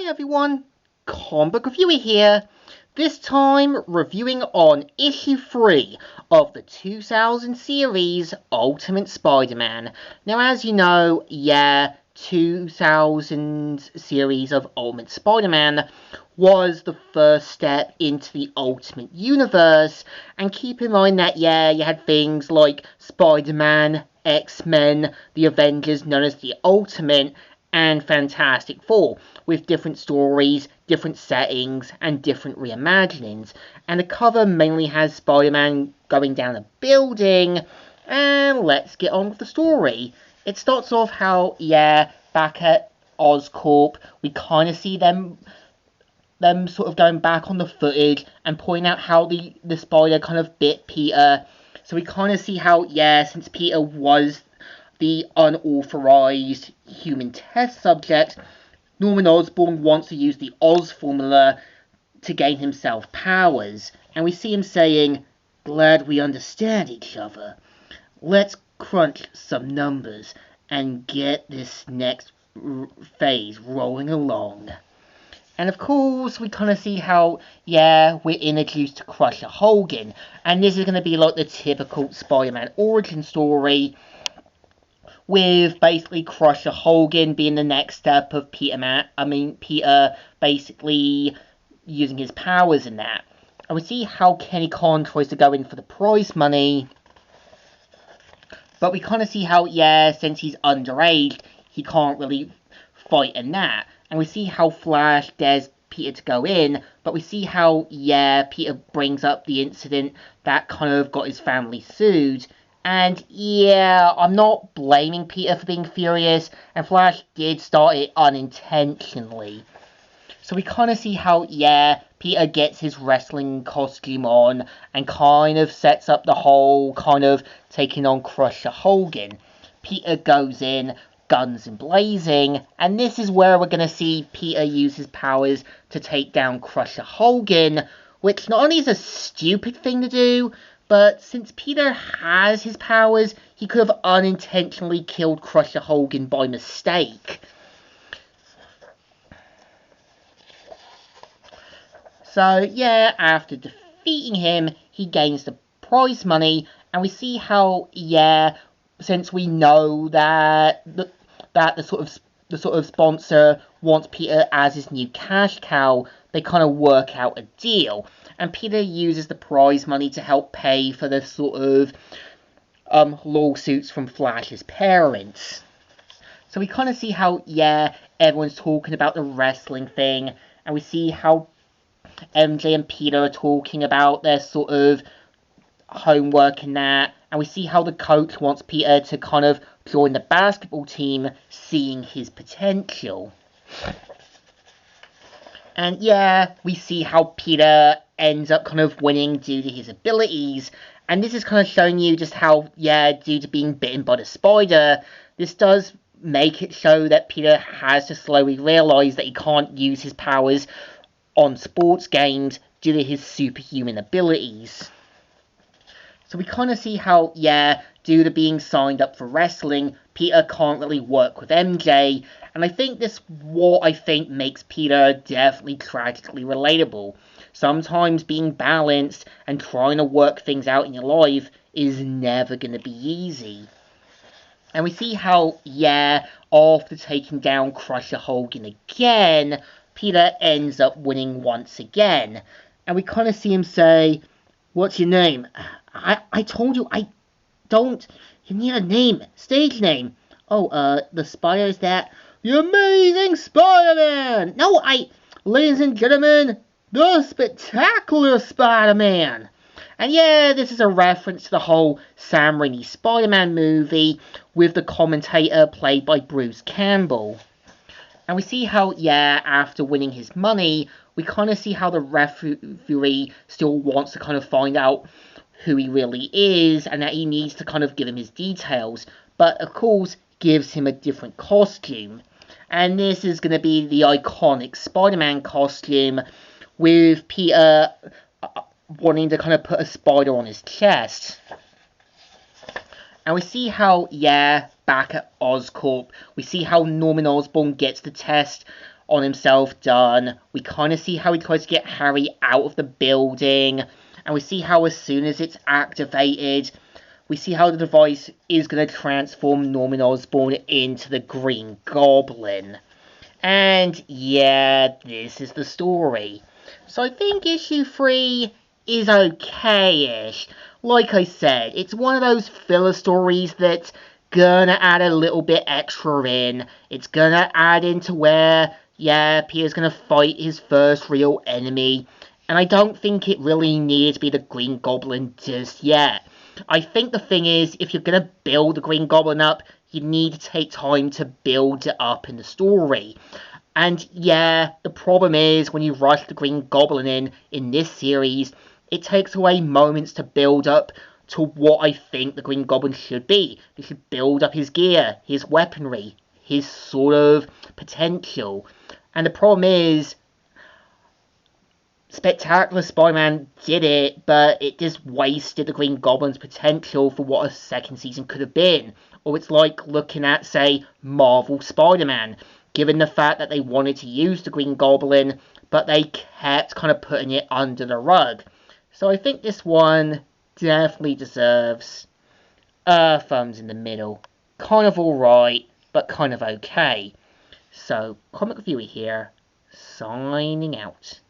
everyone, Comic Book Reviewer here, this time reviewing on issue 3 of the 2000 series Ultimate Spider-Man. Now as you know, 2000 series of Ultimate Spider-Man was the first step into the Ultimate Universe, and keep in mind that you had things like Spider-Man, X-Men, the Avengers known as the Ultimate, and Fantastic Four, with different stories, different settings, and different reimaginings. And the cover mainly has Spider-Man going down a building, and let's get on with the story. It starts off how, back at Oscorp, we kind of see them sort of going back on the footage and pointing out how the spider kind of bit Peter. So we kind of see how, since Peter was the unauthorized human test subject, Norman Osborn wants to use the Oz formula to gain himself powers. And we see him saying, "Glad we understand each other. Let's crunch some numbers and get this next phase rolling along." And of course, we kind of see how, we're introduced to Crusher Hogan. And this is going to be like the typical Spider-Man origin story, with basically Crusher Hogan being the next step of Peter basically using his powers in that. And we see how Kenny Khan tries to go in for the prize money, but we kind of see how, since he's underage, he can't really fight in that. And we see how Flash dares Peter to go in, but we see how, Peter brings up the incident that kind of got his family sued. And I'm not blaming Peter for being furious, and Flash did start it unintentionally. So we kind of see how, Peter gets his wrestling costume on and kind of sets up the whole kind of taking on Crusher Hogan. Peter goes in, guns blazing, and this is where we're going to see Peter use his powers to take down Crusher Hogan, which not only is a stupid thing to do, but since Peter has his powers, he could have unintentionally killed Crusher Hogan by mistake. So, after defeating him, he gains the prize money, and we see how, since we know that the sort of sponsor wants Peter as his new cash cow, they kind of work out a deal. And Peter uses the prize money to help pay for the sort of lawsuits from Flash's parents. So we kind of see how, everyone's talking about the wrestling thing, and we see how MJ and Peter are talking about their sort of homework and that, and we see how the coach wants Peter to kind of join the basketball team, seeing his potential. And we see how Peter ends up kind of winning due to his abilities, and this is kind of showing you just how, due to being bitten by the spider, this does make it show that Peter has to slowly realise that he can't use his powers on sports games due to his superhuman abilities. So we kind of see how, due to being signed up for wrestling, Peter can't really work with MJ, and I think this makes Peter definitely tragically relatable. Sometimes being balanced and trying to work things out in your life is never going to be easy. And we see how, after taking down Crusher Hogan again, Peter ends up winning once again. And we kind of see him say, "What's your name?" I told you, you need a name, stage name. "Oh, the spider is that, the Amazing Spider-Man!" "No, ladies and gentlemen, the Spectacular Spider-Man!" And this is a reference to the whole Sam Raimi Spider-Man movie, with the commentator played by Bruce Campbell. And we see how, after winning his money, we kind of see how the referee still wants to kind of find out who he really is, and that he needs to kind of give him his details, but of course gives him a different costume. And this is going to be the iconic Spider-Man costume, with Peter wanting to kind of put a spider on his chest. And we see how, back at Oscorp, we see how Norman Osborn gets the test on himself done. We kind of see how he tries to get Harry out of the building, and we see how as soon as it's activated, we see how the device is going to transform Norman Osborn into the Green Goblin. And yeah, this is the story. So I think issue 3 is okay-ish. Like I said, it's one of those filler stories that's gonna add a little bit extra in. It's gonna add into where, yeah, Peter's gonna fight his first real enemy. And I don't think it really needed to be the Green Goblin just yet. I think the thing is, if you're gonna build the Green Goblin up, you need to take time to build it up in the story. And yeah, the problem is when you rush the Green Goblin in this series, it takes away moments to build up to what I think the Green Goblin should be. You should build up his gear, his weaponry, his sort of potential. And the problem is, Spectacular Spider-Man did it, but it just wasted the Green Goblin's potential for what a second season could have been. Or it's like looking at, say, Marvel Spider-Man, given the fact that they wanted to use the Green Goblin, but they kept kind of putting it under the rug. So I think this one definitely deserves thumbs in the middle. Kind of alright, but kind of okay. So, Comic Reviewer here, signing out.